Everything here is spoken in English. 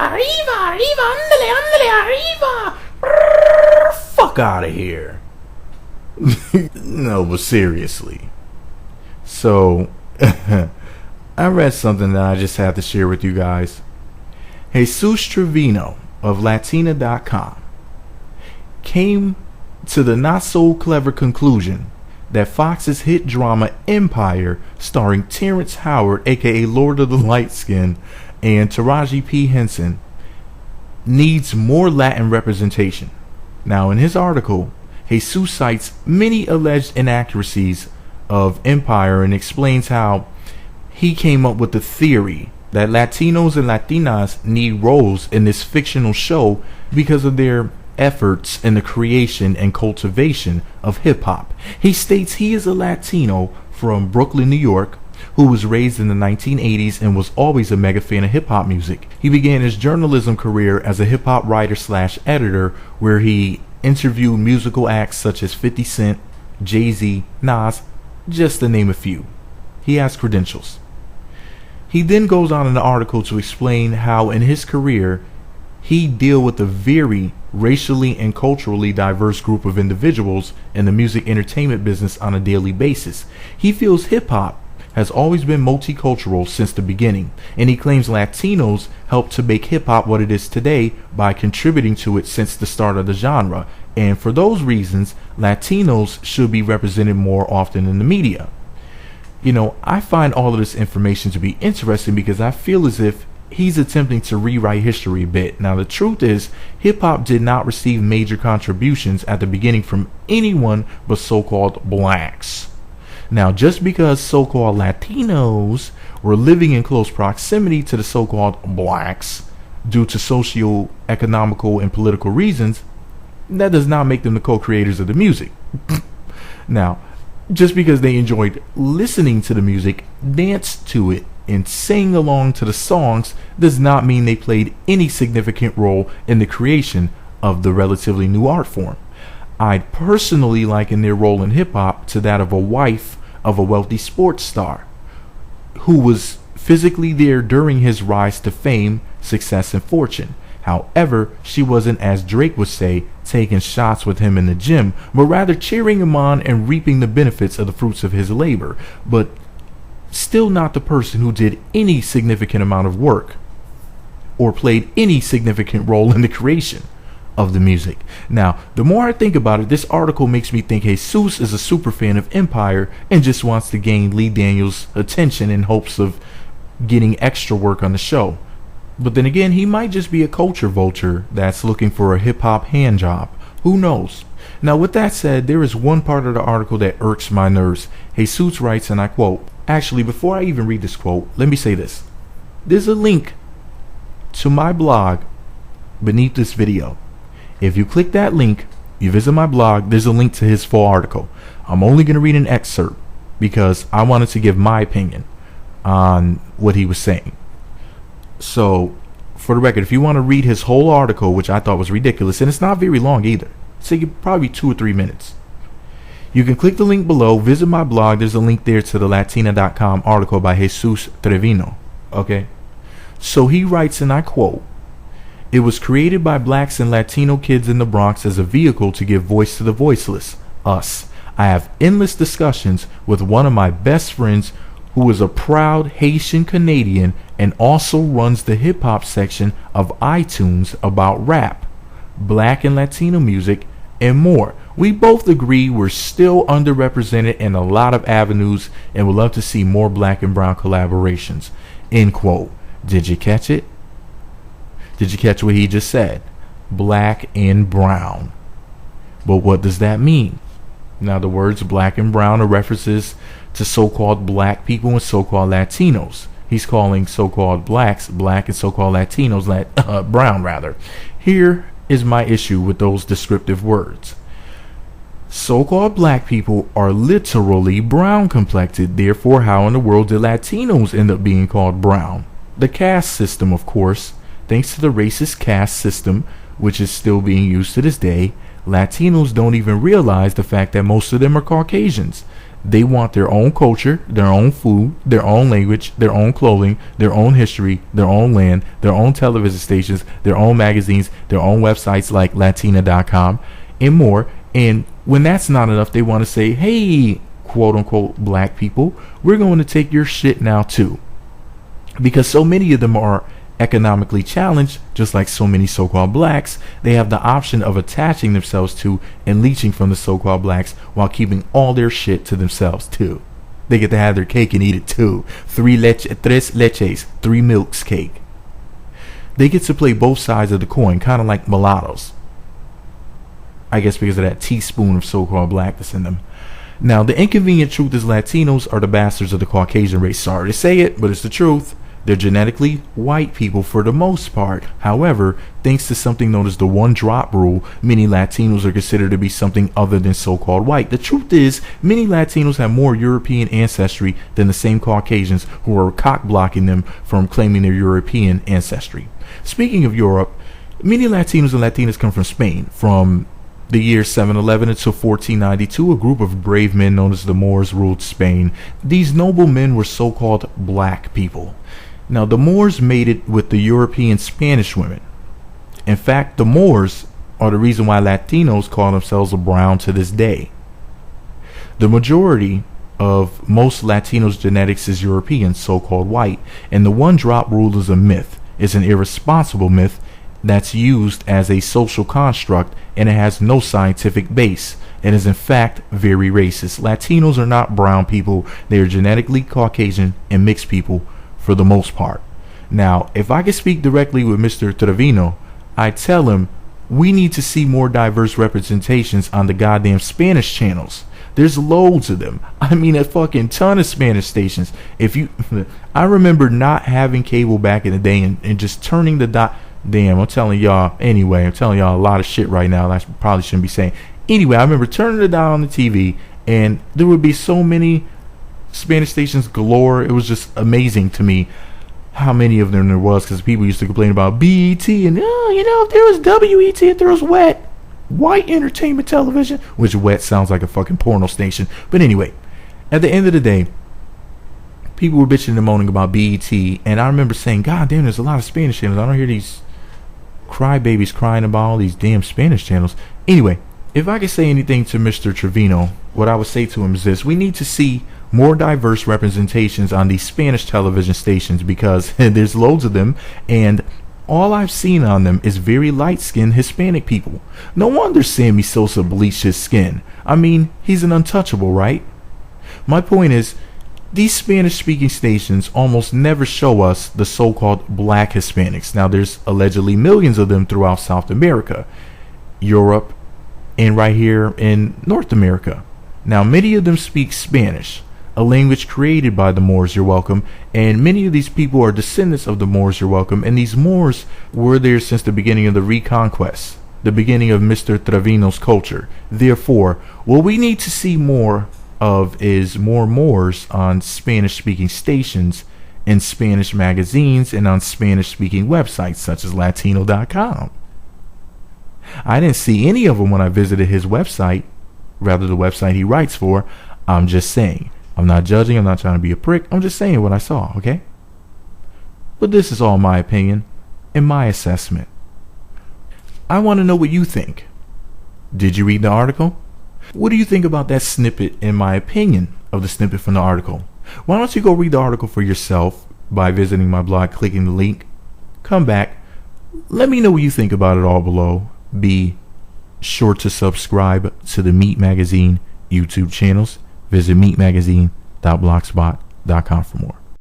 Arriba, arriba, andale, andale, arriba. Fuck out of here. No, but seriously. So, I read something that I just had to share with you guys. Jesus Trivino of Latina.com came to the not so clever conclusion that Fox's hit drama Empire, starring Terrence Howard, aka Lord of the Light Skin, and Taraji P. Henson, needs more Latin representation. Now, in his article, Jesus cites many alleged inaccuracies of Empire and explains how he came up with the theory that Latinos and Latinas need roles in this fictional show because of their efforts in the creation and cultivation of hip-hop. He states he is a Latino from Brooklyn, New York, who was raised in the 1980s and was always a mega fan of hip-hop music. He began his journalism career as a hip-hop writer / editor, where he interviewed musical acts such as 50 Cent, Jay-Z, Nas, just to name a few. He has credentials. He then goes on in the article to explain how in his career he deal with a very racially and culturally diverse group of individuals in the music entertainment business on a daily basis. He feels hip-hop has always been multicultural since the beginning, and he claims Latinos helped to make hip-hop what it is today by contributing to it since the start of the genre, and for those reasons, Latinos should be represented more often in the media. You know, I find all of this information to be interesting because I feel as if he's attempting to rewrite history a bit. Now, the truth is, hip-hop did not receive major contributions at the beginning from anyone but so-called blacks. Now, just because so-called Latinos were living in close proximity to the so-called blacks due to socio-economical and political reasons, that does not make them the co-creators of the music. Now, just because they enjoyed listening to the music, danced to it, and sang along to the songs does not mean they played any significant role in the creation of the relatively new art form. I'd personally liken their role in hip-hop to that of a wife of a wealthy sports star who was physically there during his rise to fame, success, and fortune. However, she wasn't, as Drake would say, taking shots with him in the gym, but rather cheering him on and reaping the benefits of the fruits of his labor, but still not the person who did any significant amount of work or played any significant role in the creation of the music. Now, the more I think about it, this article makes me think Jesus is a super fan of Empire and just wants to gain Lee Daniels' attention in hopes of getting extra work on the show. But then again, he might just be a culture vulture that's looking for a hip-hop hand job. Who knows? Now, with that said, there is one part of the article that irks my nerves. Jesus writes, and I quote, actually, before I even read this quote, let me say this. There's a link to my blog beneath this video. If you click that link, you visit my blog, there's a link to his full article. I'm only going to read an excerpt because I wanted to give my opinion on what he was saying. So, for the record, if you want to read his whole article, which I thought was ridiculous, and it's not very long either, it's like probably 2 or 3 minutes, you can click the link below, visit my blog, there's a link there to the Latina.com article by Jesus Trivino. Okay? So he writes, and I quote, "It was created by blacks and Latino kids in the Bronx as a vehicle to give voice to the voiceless, us. I have endless discussions with one of my best friends who is a proud Haitian Canadian and also runs the hip-hop section of iTunes about rap, black and Latino music, and more. We both agree we're still underrepresented in a lot of avenues and would love to see more black and brown collaborations." End quote. Did you catch it? Did you catch what he just said? Black and brown. But what does that mean? Now, the words black and brown are references to so-called black people and so-called Latinos. He's calling so-called blacks black and so-called Latinos brown, rather. Here is my issue with those descriptive words. So-called black people are literally brown complected. Therefore, how in the world did Latinos end up being called brown? The caste system, of course. Thanks to the racist caste system, which is still being used to this day, Latinos don't even realize the fact that most of them are Caucasians. They want their own culture, their own food, their own language, their own clothing, their own history, their own land, their own television stations, their own magazines, their own websites like Latina.com, and more. And when that's not enough, they want to say, hey, quote unquote, black people, we're going to take your shit now too. Because so many of them are economically challenged, just like so many so-called blacks, they have the option of attaching themselves to and leeching from the so-called blacks while keeping all their shit to themselves too. They get to have their cake and eat it too. Tres leches, 3 milks cake. They get to play both sides of the coin, kind of like mulattoes. I guess because of that teaspoon of so-called blackness in them. Now, the inconvenient truth is Latinos are the bastards of the Caucasian race. Sorry to say it, but it's the truth. They're genetically white people for the most part. However, thanks to something known as the one-drop rule, many Latinos are considered to be something other than so-called white. The truth is, many Latinos have more European ancestry than the same Caucasians who are cock-blocking them from claiming their European ancestry. Speaking of Europe, many Latinos and Latinas come from Spain. From the year 711 until 1492, a group of brave men known as the Moors ruled Spain. These noble men were so-called black people. Now, the Moors mated with the European Spanish women. In fact, the Moors are the reason why Latinos call themselves brown to this day. The majority of most Latinos' genetics is European, so-called white, and the one-drop rule is a myth. It's an irresponsible myth that's used as a social construct, and it has no scientific base. It is in fact very racist. Latinos are not brown people. They are genetically Caucasian and mixed people for the most part. Now, if I could speak directly with Mr. Trivino, I'd tell him we need to see more diverse representations on the goddamn Spanish channels. There's loads of them. I mean, a fucking ton of Spanish stations. I remember not having cable back in the day and just turning the dot. Damn, I'm telling y'all a lot of shit right now that I probably shouldn't be saying. Anyway, I remember turning the dial on the TV and there would be so many Spanish stations galore. It was just amazing to me how many of them there was, because people used to complain about BET and if there was WET, if there was white entertainment television, which wet sounds like a fucking porno station. But anyway, at the end of the day, people were bitching and moaning about BET, and I remember saying, God damn, there's a lot of Spanish channels. I don't hear these crybabies crying about all these damn Spanish channels. Anyway, if I could say anything to Mr. Trivino, what I would say to him is this: we need to see more diverse representations on these Spanish television stations, because there's loads of them, and all I've seen on them is very light-skinned Hispanic people. No wonder Sammy Sosa bleached his skin. I mean, he's an untouchable, right? My point is, these Spanish-speaking stations almost never show us the so-called black Hispanics. Now, there's allegedly millions of them throughout South America, Europe, and right here in North America. Now, many of them speak Spanish, a language created by the Moors, you're welcome, and many of these people are descendants of the Moors, you're welcome, and these Moors were there since the beginning of the Reconquest, the beginning of Mr. Trevino's culture. Therefore, what we need to see more of is more Moors on Spanish-speaking stations, in Spanish magazines, and on Spanish-speaking websites such as Latino.com. I didn't see any of them when I visited his website, rather the website he writes for. I'm just saying. I'm not judging, I'm not trying to be a prick, I'm just saying what I saw, okay? But this is all my opinion and my assessment. I want to know what you think. Did you read the article? What do you think about that snippet, in my opinion, of the snippet from the article? Why don't you go read the article for yourself by visiting my blog, clicking the link. Come back. Let me know what you think about it all below. Be sure to subscribe to the Meat Magazine YouTube channels. Visit meatmagazine.blogspot.com for more.